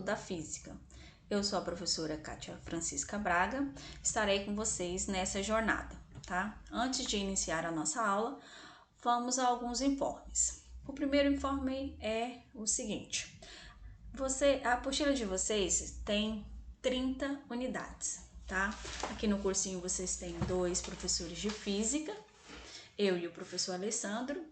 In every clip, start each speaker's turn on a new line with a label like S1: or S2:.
S1: da Física. Eu sou a professora Kátia Francisca Braga, estarei com vocês nessa jornada, tá? Antes de iniciar a nossa aula, vamos a alguns informes. O primeiro informe é o seguinte: a apostila de vocês tem 30 unidades, tá? Aqui no cursinho vocês têm 2 professores de Física, eu e o professor Alessandro.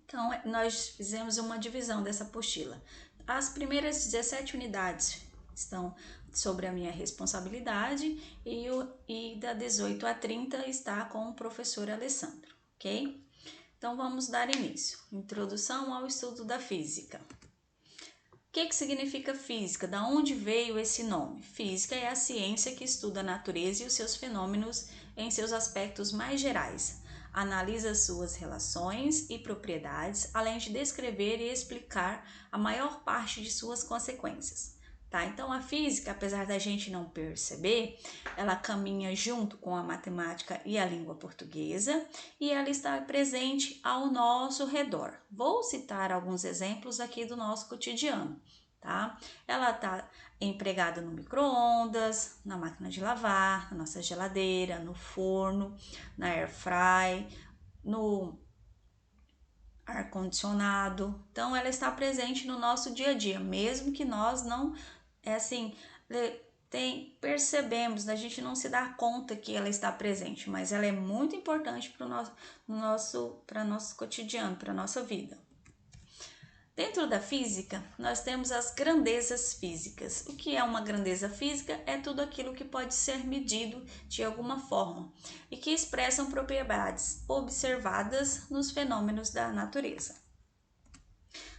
S1: Então, nós fizemos uma divisão dessa apostila. As primeiras 17 unidades estão sobre a minha responsabilidade e da 18 a 30 está com o professor Alessandro, ok? Então, vamos dar início. Introdução ao estudo da física. O que significa física? Da onde veio esse nome? Física é a ciência que estuda a natureza e os seus fenômenos em seus aspectos mais gerais. Analisa suas relações e propriedades, além de descrever e explicar a maior parte de suas consequências. Tá? Então, a física, apesar da gente não perceber, ela caminha junto com a matemática e a língua portuguesa e ela está presente ao nosso redor. Vou citar alguns exemplos aqui do nosso cotidiano. Tá? Ela está empregada no micro-ondas, na máquina de lavar, na nossa geladeira, no forno, na air fry, no ar-condicionado. Então, ela está presente no nosso dia a dia, mesmo que nós não, percebemos, a gente não se dá conta que ela está presente, mas ela é muito importante para o nosso cotidiano, para a nossa vida. Dentro da física, nós temos as grandezas físicas. O que é uma grandeza física? É tudo aquilo que pode ser medido de alguma forma e que expressam propriedades observadas nos fenômenos da natureza.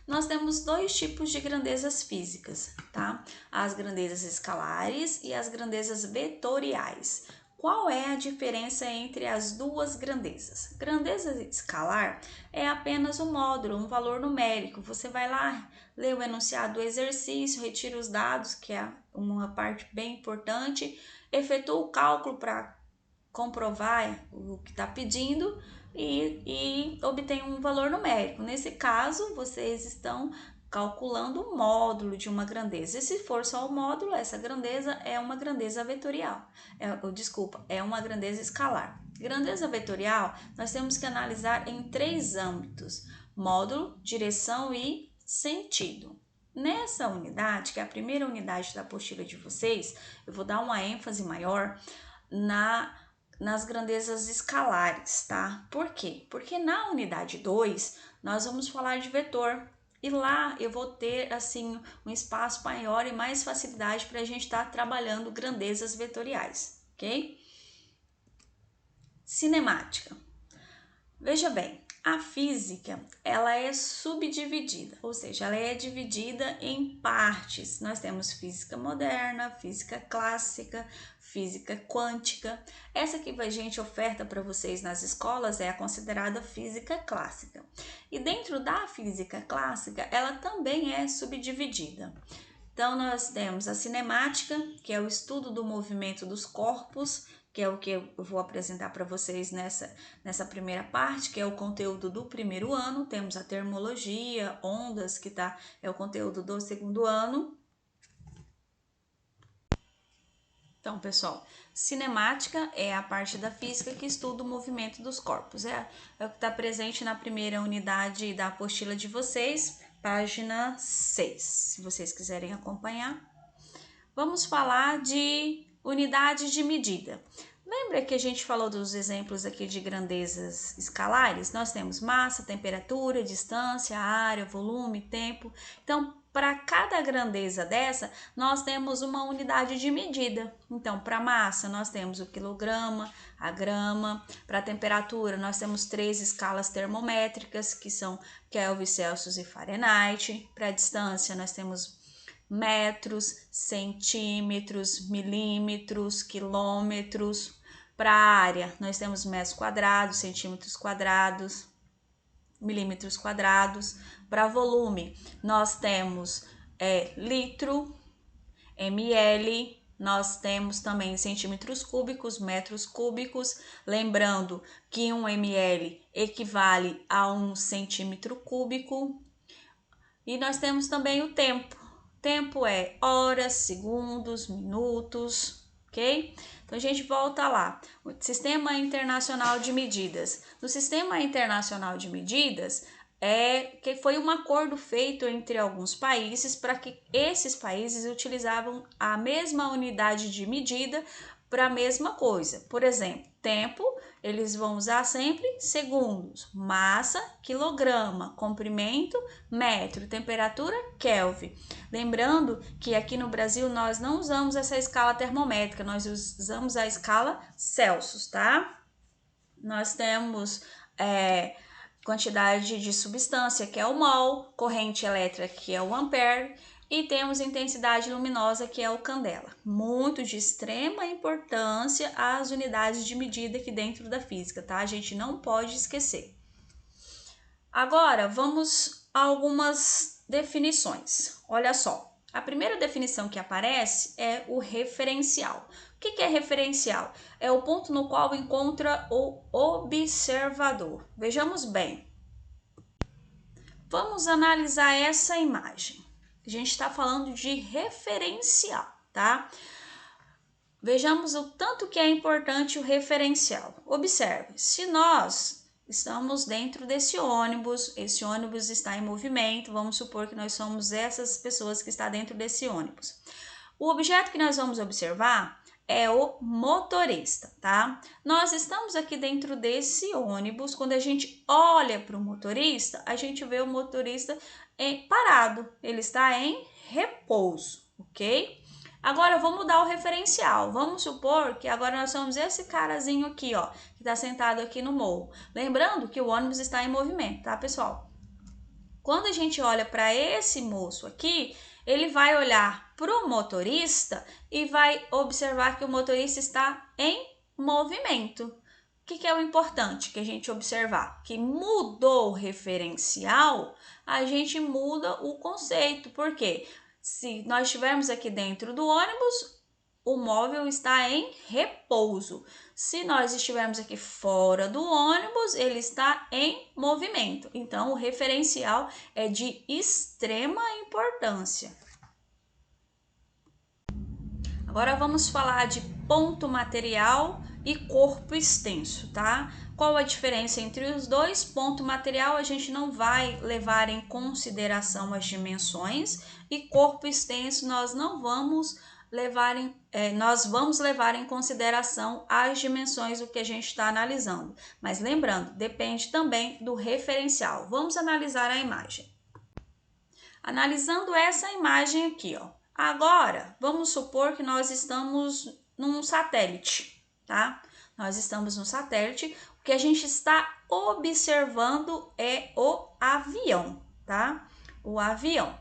S1: Nós temos 2 tipos de grandezas físicas, tá? As grandezas escalares e as grandezas vetoriais. Qual é a diferença entre as duas grandezas? Grandeza escalar é apenas um módulo, um valor numérico. Você vai lá, lê o enunciado do exercício, retira os dados, que é uma parte bem importante, efetua o cálculo para comprovar o que está pedindo e obtém um valor numérico. Nesse caso, vocês estão calculando o módulo de uma grandeza. E se for só o módulo, essa grandeza é uma grandeza vetorial. É uma grandeza escalar. Grandeza vetorial, nós temos que analisar em 3 âmbitos: módulo, direção e sentido. Nessa unidade, que é a primeira unidade da apostila de vocês, eu vou dar uma ênfase maior nas grandezas escalares, tá? Por quê? Porque na unidade 2, nós vamos falar de vetor. E lá eu vou ter, assim, um espaço maior e mais facilidade para a gente estar trabalhando grandezas vetoriais, ok? Cinemática. Veja bem, a física, ela é subdividida, ou seja, ela é dividida em partes. Nós temos física moderna, física clássica, física quântica. Essa que a gente oferta para vocês nas escolas é a considerada física clássica. E dentro da física clássica, ela também é subdividida. Então, nós temos a cinemática, que é o estudo do movimento dos corpos, que é o que eu vou apresentar para vocês nessa primeira parte, que é o conteúdo do primeiro ano. Temos a termologia, ondas, que é o conteúdo do segundo ano. Então, pessoal, cinemática é a parte da física que estuda o movimento dos corpos. É o que está presente na primeira unidade da apostila de vocês, página 6, se vocês quiserem acompanhar. Vamos falar de unidades de medida. Lembra que a gente falou dos exemplos aqui de grandezas escalares? Nós temos massa, temperatura, distância, área, volume, tempo. Então, para cada grandeza dessa, nós temos uma unidade de medida. Então, para massa, nós temos o quilograma, a grama. Para temperatura, nós temos 3 escalas termométricas, que são Kelvin, Celsius e Fahrenheit. Para distância, nós temos metros, centímetros, milímetros, quilômetros. Para a área, nós temos metros quadrados, centímetros quadrados, milímetros quadrados. Para volume, nós temos litro, ml, nós temos também centímetros cúbicos, metros cúbicos. Lembrando que 1 ml equivale a 1 centímetro cúbico. E nós temos também o tempo. Tempo é horas, segundos, minutos, ok? Então, a gente volta lá. O Sistema Internacional de Medidas. No Sistema Internacional de Medidas, que foi um acordo feito entre alguns países para que esses países utilizavam a mesma unidade de medida para a mesma coisa. Por exemplo, tempo, eles vão usar sempre segundos, massa, quilograma, comprimento, metro, temperatura, Kelvin. Lembrando que aqui no Brasil nós não usamos essa escala termométrica, nós usamos a escala Celsius, tá? Nós temos quantidade de substância, que é o mol, corrente elétrica, que é o ampere, e temos intensidade luminosa, que é o candela. Muito de extrema importância as unidades de medida aqui dentro da física, tá? A gente não pode esquecer. Agora, vamos a algumas definições. Olha só, a primeira definição que aparece é o referencial. O que é referencial? É o ponto no qual encontra o observador. Vejamos bem. Vamos analisar essa imagem. A gente está falando de referencial, tá? Vejamos o tanto que é importante o referencial. Observe, se nós estamos dentro desse ônibus, esse ônibus está em movimento, vamos supor que nós somos essas pessoas que estão dentro desse ônibus. O objeto que nós vamos observar é o motorista, tá? Nós estamos aqui dentro desse ônibus, quando a gente olha para o motorista, a gente vê o motorista parado, ele está em repouso, ok? Agora, vou mudar o referencial. Vamos supor que agora nós somos esse carazinho aqui, ó, que está sentado aqui no morro. Lembrando que o ônibus está em movimento, tá, pessoal? Quando a gente olha para esse moço aqui, ele vai olhar para o motorista e vai observar que o motorista está em movimento. O que é o importante que a gente observar? Que mudou o referencial, a gente muda o conceito. Por quê? Se nós estivermos aqui dentro do ônibus, o móvel está em repouso. Se nós estivermos aqui fora do ônibus, ele está em movimento. Então, o referencial é de extrema importância. Agora vamos falar de ponto material e corpo extenso, tá? Qual a diferença entre os dois? Ponto material, a gente não vai levar em consideração as dimensões, e corpo extenso nós vamos levar em consideração as dimensões do que a gente está analisando. Mas lembrando, depende também do referencial. Vamos analisar a imagem. Analisando essa imagem aqui, ó. Agora, vamos supor que nós estamos num satélite, tá? Nós estamos no satélite, o que a gente está observando é o avião, tá? O avião.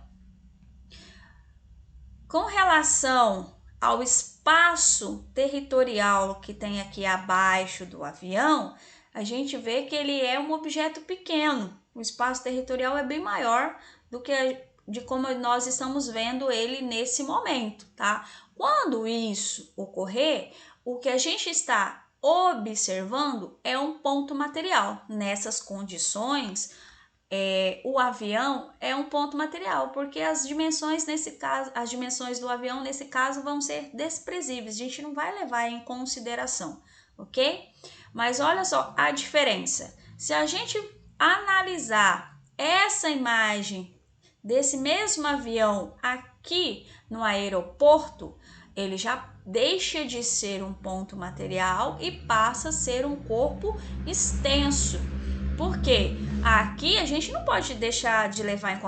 S1: Com relação ao espaço territorial que tem aqui abaixo do avião, a gente vê que ele é um objeto pequeno. O espaço territorial é bem maior do que de como nós estamos vendo ele nesse momento, tá? Quando isso ocorrer, o que a gente está observando é um ponto material. Nessas condições, o avião é um ponto material, porque as dimensões do avião nesse caso vão ser desprezíveis, a gente não vai levar em consideração, ok? Mas olha só a diferença. Se a gente analisar essa imagem desse mesmo avião aqui no aeroporto, ele já deixa de ser um ponto material e passa a ser um corpo extenso. Por quê? Aqui a gente não pode deixar de levar em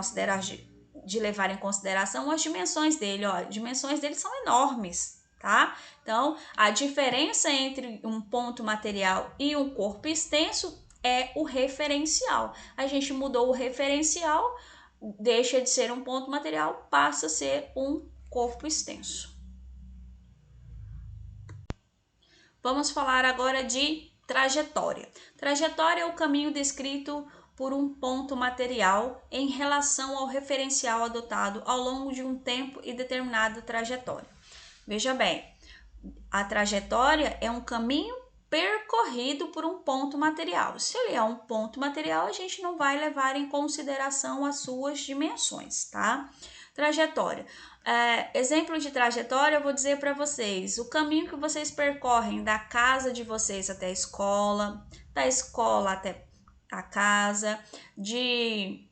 S1: consideração as dimensões dele. Ó, as dimensões dele são enormes, tá? Então, a diferença entre um ponto material e um corpo extenso é o referencial. A gente mudou o referencial, deixa de ser um ponto material, passa a ser um corpo extenso. Vamos falar agora de trajetória. Trajetória é o caminho descrito por um ponto material em relação ao referencial adotado ao longo de um tempo e determinada trajetória. Veja bem, a trajetória é um caminho percorrido por um ponto material. Se ele é um ponto material, a gente não vai levar em consideração as suas dimensões, tá? Trajetória. Exemplo de trajetória, eu vou dizer para vocês, o caminho que vocês percorrem da casa de vocês até a escola, da escola até a casa, de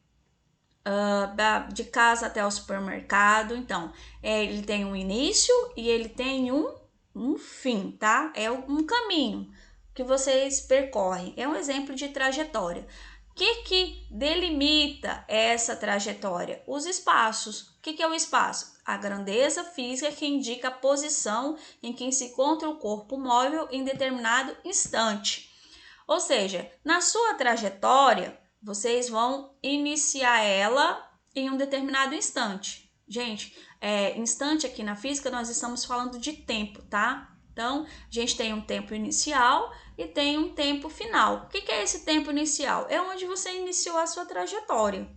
S1: casa até o supermercado. Então, ele tem um início e ele tem um fim, tá? É um caminho que vocês percorrem. É um exemplo de trajetória. O que delimita essa trajetória? Os espaços. O que é o espaço? A grandeza física que indica a posição em que se encontra o corpo móvel em determinado instante. Ou seja, na sua trajetória, vocês vão iniciar ela em um determinado instante. Gente, instante aqui na física nós estamos falando de tempo, tá? Então, a gente tem um tempo inicial e tem um tempo final. O que é esse tempo inicial? É onde você iniciou a sua trajetória,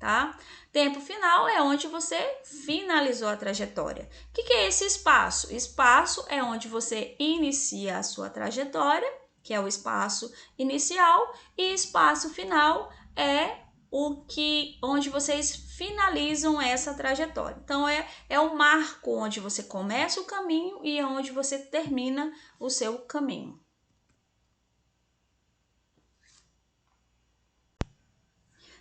S1: tá? Tempo final é onde você finalizou a trajetória. O que é esse espaço? Espaço é onde você inicia a sua trajetória, que é o espaço inicial, e espaço final é onde vocês finalizam essa trajetória. Então, é o marco onde você começa o caminho e é onde você termina o seu caminho.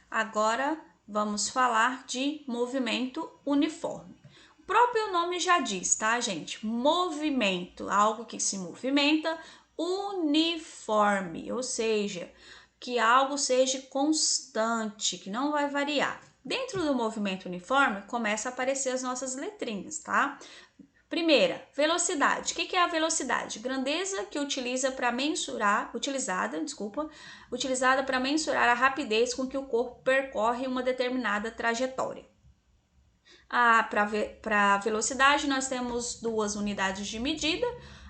S1: Agora, vamos falar de movimento uniforme. O próprio nome já diz, tá, gente? Movimento, algo que se movimenta uniforme, ou seja, que algo seja constante, que não vai variar. Dentro do movimento uniforme, começa a aparecer as nossas letrinhas, tá? Primeira, velocidade. O que é a velocidade? Grandeza que utilizada para mensurar a rapidez com que o corpo percorre uma determinada trajetória. Para a velocidade, nós temos duas unidades de medida.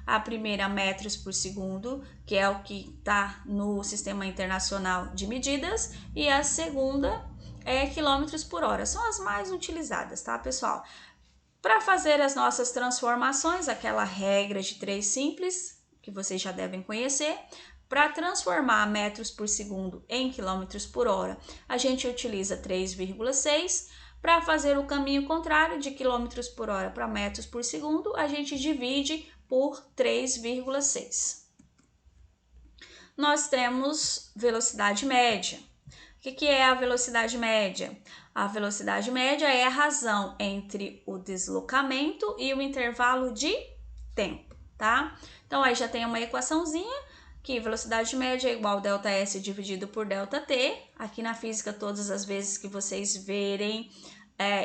S1: A primeira, metros por segundo, que é o que está no Sistema Internacional de Medidas, e a segunda é quilômetros por hora. São as mais utilizadas, tá, pessoal? Para fazer as nossas transformações, aquela regra de 3 simples, que vocês já devem conhecer, para transformar metros por segundo em quilômetros por hora, a gente utiliza 3,6. Para fazer o caminho contrário, de quilômetros por hora para metros por segundo, a gente divide por 3,6. Nós temos velocidade média. O que é a velocidade média? A velocidade média é a razão entre o deslocamento e o intervalo de tempo, tá? Então, aí já tem uma equaçãozinha que velocidade média é igual a ΔS dividido por ΔT. Aqui na física, todas as vezes que vocês verem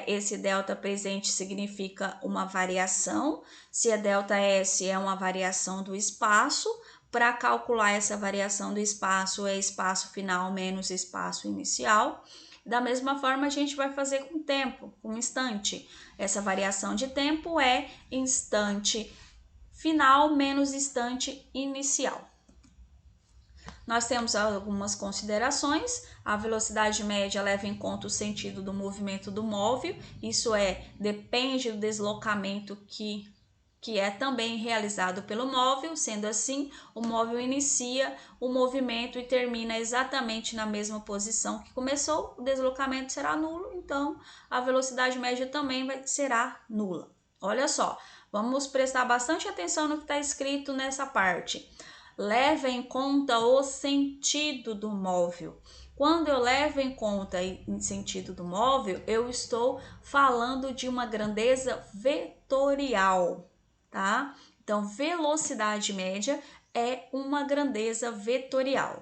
S1: esse delta presente significa uma variação. Se a ΔS é uma variação do espaço, para calcular essa variação do espaço é espaço final menos espaço inicial. Da mesma forma, a gente vai fazer com tempo, com instante. Essa variação de tempo é instante final menos instante inicial. Nós temos algumas considerações. A velocidade média leva em conta o sentido do movimento do móvel, isso depende do deslocamento que é também realizado pelo móvel. Sendo assim, o móvel inicia o movimento e termina exatamente na mesma posição que começou, o deslocamento será nulo, então a velocidade média também será nula. Olha só, vamos prestar bastante atenção no que está escrito nessa parte. Leva em conta o sentido do móvel. Quando eu levo em conta o sentido do móvel, eu estou falando de uma grandeza vetorial, tá? Então, velocidade média é uma grandeza vetorial.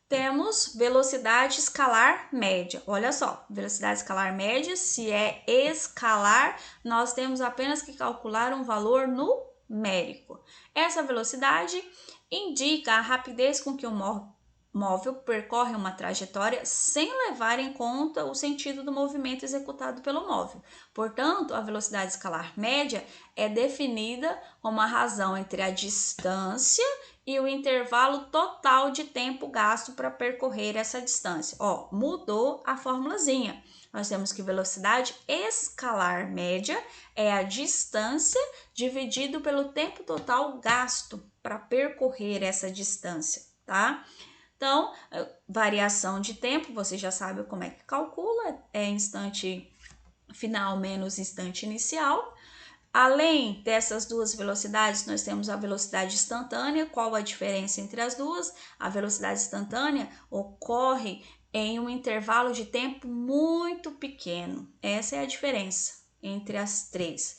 S1: Temos velocidade escalar média. Olha só, velocidade escalar média, se é escalar, nós temos apenas que calcular um valor numérico. Essa velocidade indica a rapidez com que o móvel percorre uma trajetória sem levar em conta o sentido do movimento executado pelo móvel. Portanto, a velocidade escalar média é definida como a razão entre a distância e o intervalo total de tempo gasto para percorrer essa distância. Ó, mudou a formulazinha. Nós temos que velocidade escalar média é a distância dividido pelo tempo total gasto para percorrer essa distância, tá? Então, variação de tempo, você já sabe como é que calcula, é instante final menos instante inicial. Além dessas duas velocidades, nós temos a velocidade instantânea. Qual a diferença entre as duas? A velocidade instantânea ocorre em um intervalo de tempo muito pequeno. Essa é a diferença entre as três.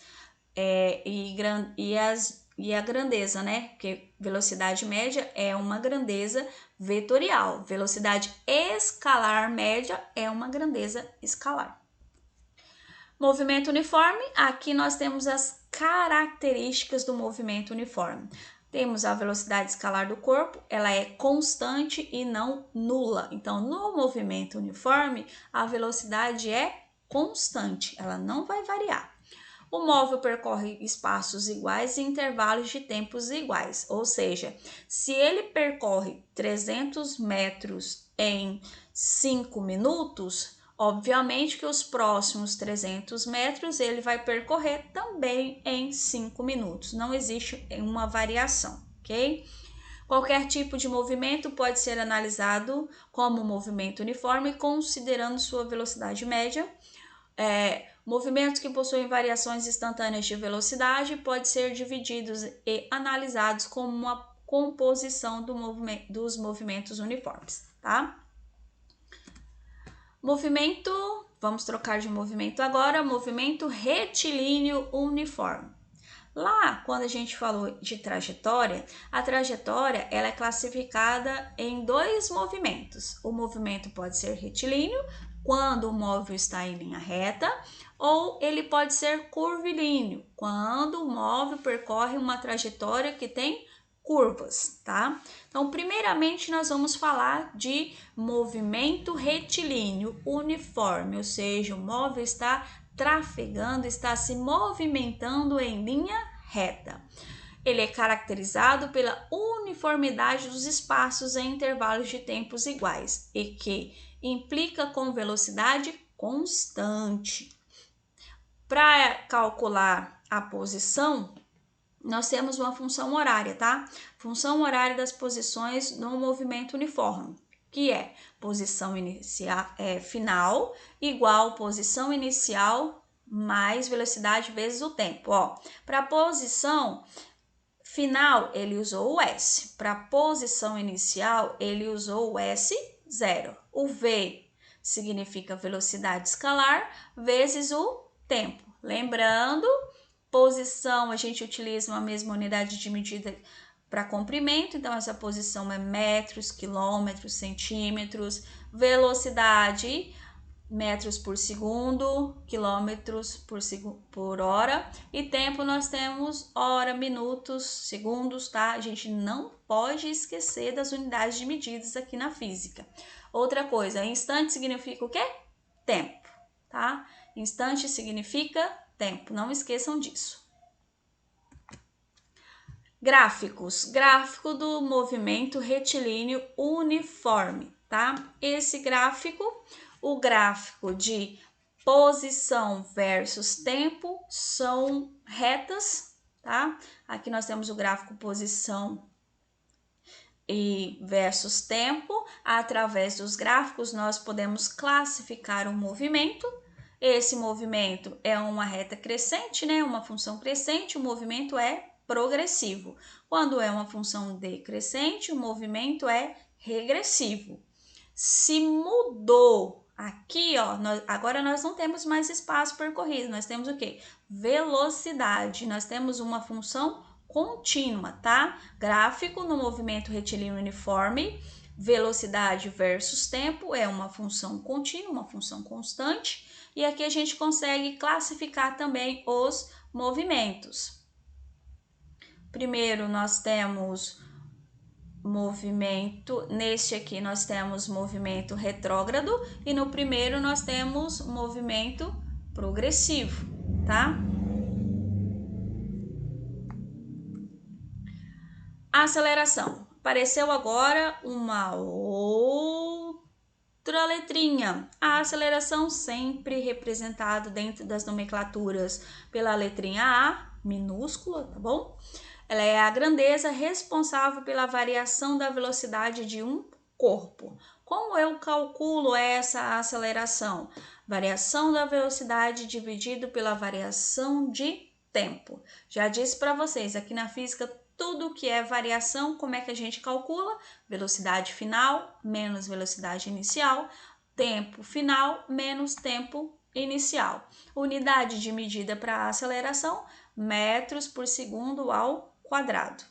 S1: E a grandeza, né? Porque velocidade média é uma grandeza vetorial. Velocidade escalar média é uma grandeza escalar. Movimento uniforme, aqui nós temos as características do movimento uniforme. Temos a velocidade escalar do corpo, ela é constante e não nula. Então, no movimento uniforme, a velocidade é constante, ela não vai variar. O móvel percorre espaços iguais e intervalos de tempos iguais, ou seja, se ele percorre 300 metros em 5 minutos, obviamente que os próximos 300 metros ele vai percorrer também em 5 minutos. Não existe uma variação, ok? Qualquer tipo de movimento pode ser analisado como movimento uniforme, considerando sua velocidade média. Movimentos que possuem variações instantâneas de velocidade podem ser divididos e analisados como uma composição dos movimentos uniformes, tá? Movimento, vamos trocar de movimento agora, movimento retilíneo uniforme. Lá, quando a gente falou de trajetória, a trajetória ela é classificada em 2 movimentos. O movimento pode ser retilíneo, quando o móvel está em linha reta, ou ele pode ser curvilíneo, quando o móvel percorre uma trajetória que tem curvas, tá? Então, primeiramente, nós vamos falar de movimento retilíneo uniforme, ou seja, o móvel está trafegando, está se movimentando em linha reta. Ele é caracterizado pela uniformidade dos espaços em intervalos de tempos iguais e que implica com velocidade constante. Para calcular a posição, nós temos uma função horária, tá? Função horária das posições no movimento uniforme, que é posição final igual posição inicial mais velocidade vezes o tempo. Para a posição final, ele usou o S. Para a posição inicial, ele usou o S0. O V significa velocidade escalar vezes o tempo. Lembrando, posição, a gente utiliza uma mesma unidade de medida para comprimento, então essa posição é metros, quilômetros, centímetros. Velocidade, metros por segundo, quilômetros por hora. E tempo nós temos hora, minutos, segundos, tá? A gente não pode esquecer das unidades de medidas aqui na física. Outra coisa, instante significa o quê? Tempo, tá? Instante significa tempo, não esqueçam disso. Gráficos, gráfico do movimento retilíneo uniforme, tá? Esse gráfico, o gráfico de posição versus tempo são retas, tá? Aqui nós temos o gráfico posição e versus tempo. Através dos gráficos nós podemos classificar um movimento. Esse movimento é uma reta crescente, né? Uma função crescente, o movimento é progressivo. Quando é uma função decrescente, o movimento é regressivo. Se mudou aqui, agora nós não temos mais espaço percorrido, nós temos o quê? Velocidade, nós temos uma função contínua, tá? Gráfico no movimento retilíneo uniforme, velocidade versus tempo é uma função contínua, uma função constante, e aqui a gente consegue classificar também os movimentos. Primeiro nós temos movimento, neste aqui nós temos movimento retrógrado e no primeiro nós temos movimento progressivo, tá? Aceleração. Apareceu agora uma outra letrinha. A aceleração sempre representada dentro das nomenclaturas pela letrinha A, minúscula, tá bom? Ela é a grandeza responsável pela variação da velocidade de um corpo. Como eu calculo essa aceleração? Variação da velocidade dividido pela variação de tempo. Já disse para vocês, aqui na física, tudo que é variação, como é que a gente calcula? Velocidade final menos velocidade inicial, tempo final menos tempo inicial. Unidade de medida para aceleração, metros por segundo ao quadrado.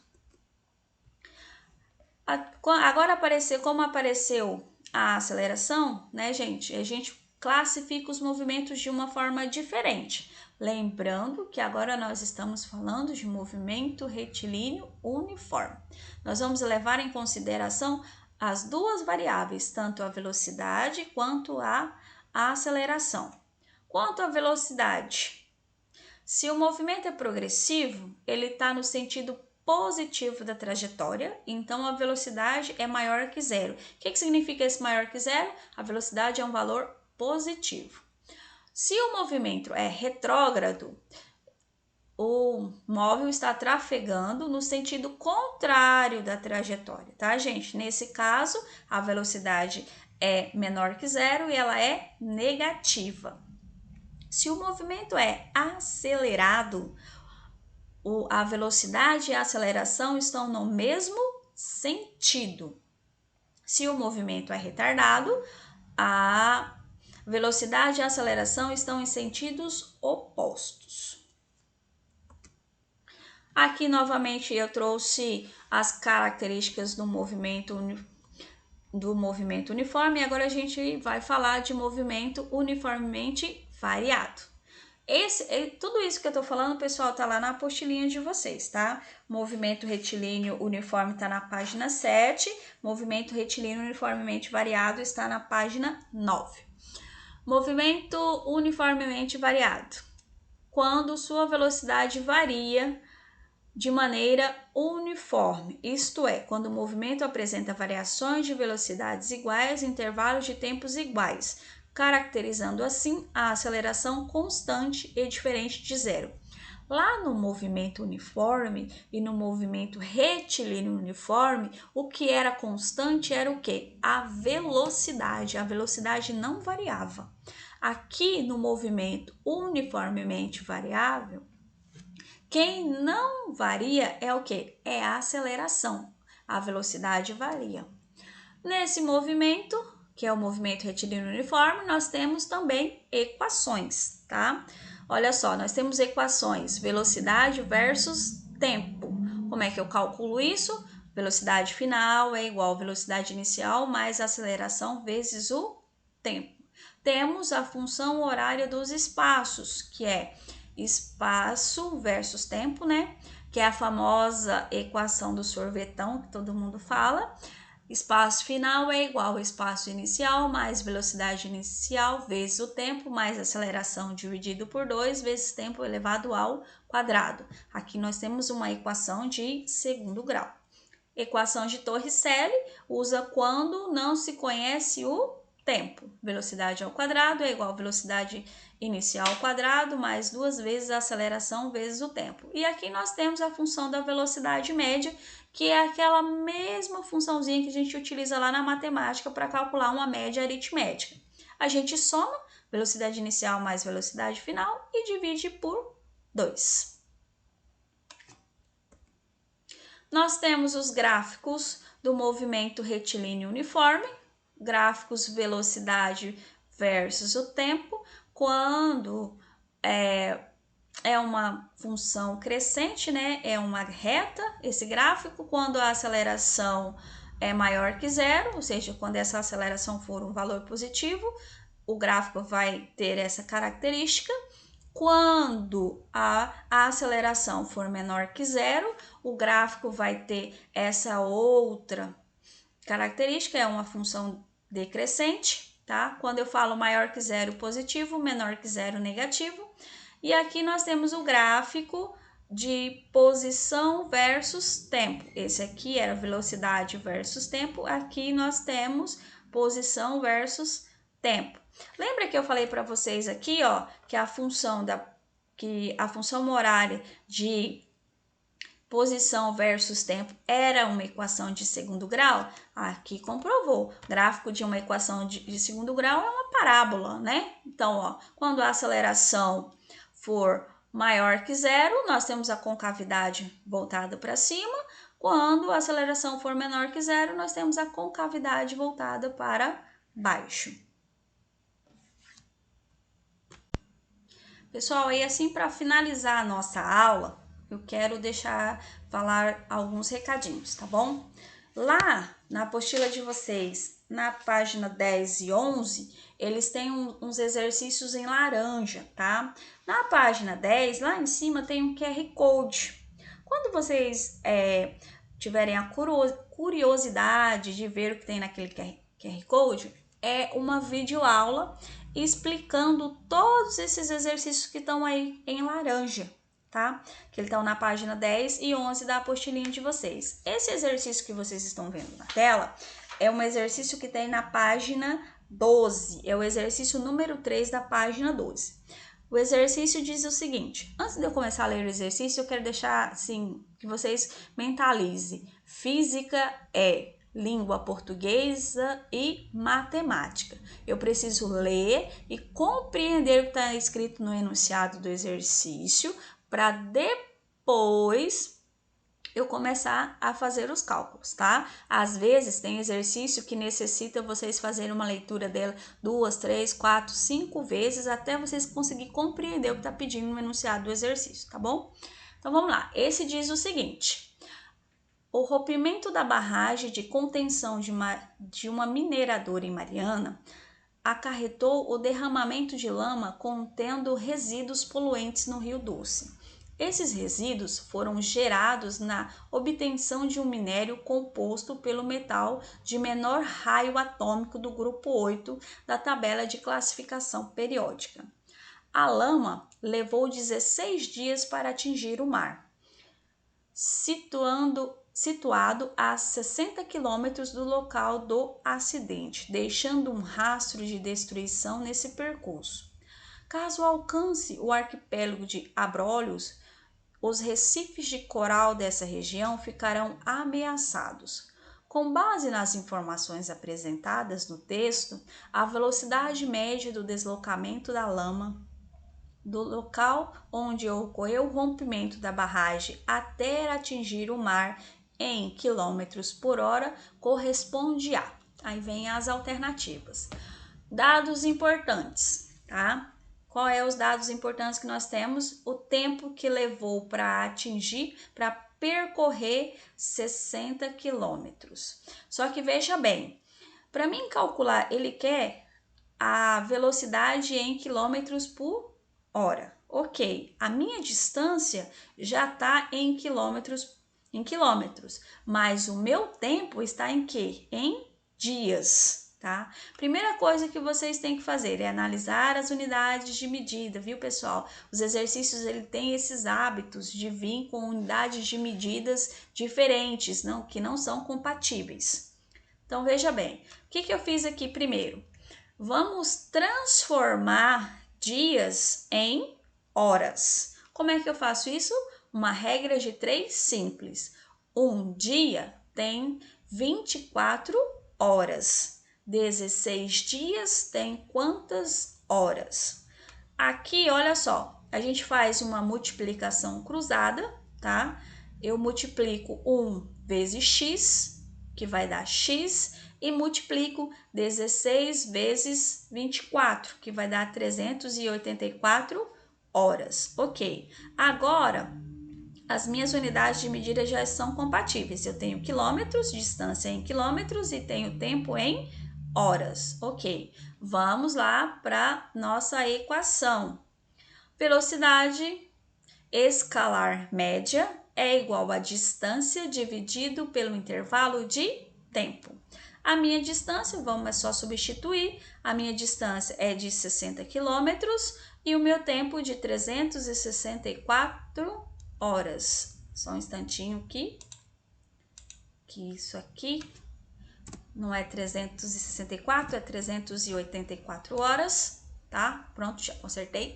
S1: Agora como apareceu a aceleração, né, gente? A gente classifica os movimentos de uma forma diferente. Lembrando que agora nós estamos falando de movimento retilíneo uniforme. Nós vamos levar em consideração as duas variáveis, tanto a velocidade quanto a aceleração. Quanto à velocidade, se o movimento é progressivo, ele está no sentido positivo da trajetória, então a velocidade é maior que zero. O que significa esse maior que zero? A velocidade é um valor positivo. Se o movimento é retrógrado, o móvel está trafegando no sentido contrário da trajetória, tá, gente? Nesse caso, a velocidade é menor que zero e ela é negativa. Se o movimento é acelerado, a velocidade e a aceleração estão no mesmo sentido. Se o movimento é retardado, a velocidade e a aceleração estão em sentidos opostos. Aqui, novamente, eu trouxe as características do movimento uniforme. Agora, a gente vai falar de movimento uniformemente variado. Tudo isso que eu tô falando, pessoal, tá lá na apostilinha de vocês, tá? Movimento retilíneo uniforme tá na página 7, movimento retilíneo uniformemente variado está na página 9. Movimento uniformemente variado. Quando sua velocidade varia de maneira uniforme, isto é, quando o movimento apresenta variações de velocidades iguais em intervalos de tempos iguais, caracterizando assim a aceleração constante e diferente de zero. Lá no movimento uniforme e no movimento retilíneo uniforme, o que era constante era o quê? A velocidade. A velocidade não variava. Aqui no movimento uniformemente variável, quem não varia é o quê? É a aceleração. A velocidade varia. Nesse movimento, que é o movimento retilíneo uniforme, nós temos também equações, tá? Olha só, nós temos equações, velocidade versus tempo. Como é que eu calculo isso? Velocidade final é igual a velocidade inicial mais aceleração vezes o tempo. Temos a função horária dos espaços, que é espaço versus tempo, né? Que é a famosa equação do sorvetão que todo mundo fala. Espaço final é igual ao espaço inicial mais velocidade inicial vezes o tempo mais aceleração dividido por 2 vezes tempo elevado ao quadrado. Aqui nós temos uma equação de segundo grau. Equação de Torricelli usa quando não se conhece o tempo. Velocidade ao quadrado é igual a velocidade inicial ao quadrado mais 2 vezes a aceleração vezes o tempo. E aqui nós temos a função da velocidade média, que é aquela mesma funçãozinha que a gente utiliza lá na matemática para calcular uma média aritmética. A gente soma velocidade inicial mais velocidade final e divide por 2. Nós temos os gráficos do movimento retilíneo uniforme, gráficos velocidade versus o tempo, quando é uma função crescente, né? É uma reta esse gráfico, quando a aceleração é maior que zero, ou seja, quando essa aceleração for um valor positivo, o gráfico vai ter essa característica. Quando a aceleração for menor que zero, o gráfico vai ter essa outra característica, é uma função decrescente, tá? Quando eu falo maior que zero, positivo, menor que zero, negativo. E aqui nós temos o gráfico de posição versus tempo. Esse aqui era velocidade versus tempo, aqui nós temos posição versus tempo. Lembra que eu falei para vocês aqui, ó, que a função horária de posição versus tempo era uma equação de segundo grau? Aqui comprovou. Gráfico de uma equação de segundo grau é uma parábola, né? Então, ó, quando a aceleração for maior que zero, nós temos a concavidade voltada para cima. Quando a aceleração for menor que zero, nós temos a concavidade voltada para baixo. Pessoal, aí assim para finalizar a nossa aula, eu quero falar alguns recadinhos, tá bom? Lá na apostila de vocês, na página 10 e 11, eles têm uns exercícios em laranja, tá? Na página 10, lá em cima tem um QR Code. Quando vocês tiverem a curiosidade de ver o que tem naquele QR Code, é uma videoaula explicando todos esses exercícios que estão aí em laranja, tá? Que estão na página 10 e 11 da apostilinha de vocês. Esse exercício que vocês estão vendo na tela é um exercício que tem na página 12, é o exercício número 3 da página 12. O exercício diz o seguinte: antes de eu começar a ler o exercício, eu quero deixar assim que vocês mentalizem. Física é língua portuguesa e matemática. Eu preciso ler e compreender o que está escrito no enunciado do exercício para depois eu começar a fazer os cálculos, tá? Às vezes tem exercício que necessita vocês fazerem uma leitura dela 2, 3, 4, 5 vezes até vocês conseguirem compreender o que está pedindo no enunciado do exercício, tá bom? Então vamos lá. Esse diz o seguinte: o rompimento da barragem de contenção de uma mineradora em Mariana acarretou o derramamento de lama contendo resíduos poluentes no Rio Doce. Esses resíduos foram gerados na obtenção de um minério composto pelo metal de menor raio atômico do grupo 8 da tabela de classificação periódica. A lama levou 16 dias para atingir o mar, situado a 60 quilômetros do local do acidente, deixando um rastro de destruição nesse percurso. Caso alcance o arquipélago de Abrolhos, os recifes de coral dessa região ficarão ameaçados. Com base nas informações apresentadas no texto, a velocidade média do deslocamento da lama do local onde ocorreu o rompimento da barragem até atingir o mar em quilômetros por hora corresponde a... Aí vem as alternativas. Dados importantes, tá? Qual é os dados importantes que nós temos? O tempo que levou para percorrer 60 quilômetros. Só que veja bem, para mim calcular, ele quer a velocidade em quilômetros por hora. Ok, a minha distância já está em quilômetros, mas o meu tempo está em quê? Em dias. Tá? Primeira coisa que vocês têm que fazer é analisar as unidades de medida, viu, pessoal? Os exercícios ele tem esses hábitos de vir com unidades de medidas diferentes, que não são compatíveis. Então, veja bem, o que eu fiz aqui primeiro? Vamos transformar dias em horas. Como é que eu faço isso? Uma regra de 3 simples. Um dia tem 24 horas. 16 dias tem quantas horas? Aqui, olha só, a gente faz uma multiplicação cruzada, tá? Eu multiplico 1 vezes x, que vai dar x, e multiplico 16 vezes 24, que vai dar 384 horas. Ok, agora as minhas unidades de medida já são compatíveis. Eu tenho quilômetros, distância em quilômetros e tenho tempo em horas. Ok, vamos lá para nossa equação. Velocidade escalar média é igual a distância dividido pelo intervalo de tempo. A minha distância, é só substituir, a minha distância é de 60 quilômetros e o meu tempo de 364 horas. Só um instantinho aqui, que isso aqui não é 364, é 384 horas, tá? Pronto, já consertei.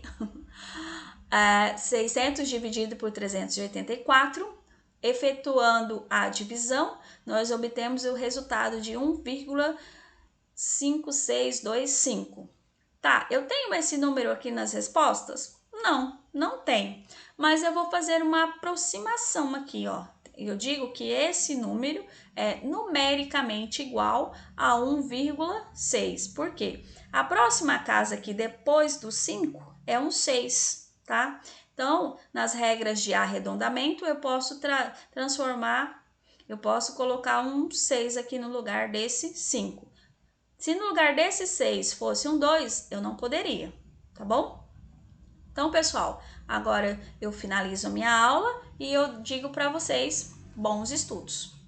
S1: 600 dividido por 384 efetuando a divisão, nós obtemos o resultado de 1,5625. Tá, eu tenho esse número aqui nas respostas? Não, não tem. Mas eu vou fazer uma aproximação aqui, ó. Eu digo que esse número é numericamente igual a 1,6. Por quê? A próxima casa aqui depois do 5 é um 6, tá? Então, nas regras de arredondamento, eu posso colocar um 6 aqui no lugar desse 5. Se no lugar desse 6 fosse um 2, eu não poderia, tá bom? Então, pessoal, agora eu finalizo a minha aula e eu digo para vocês bons estudos.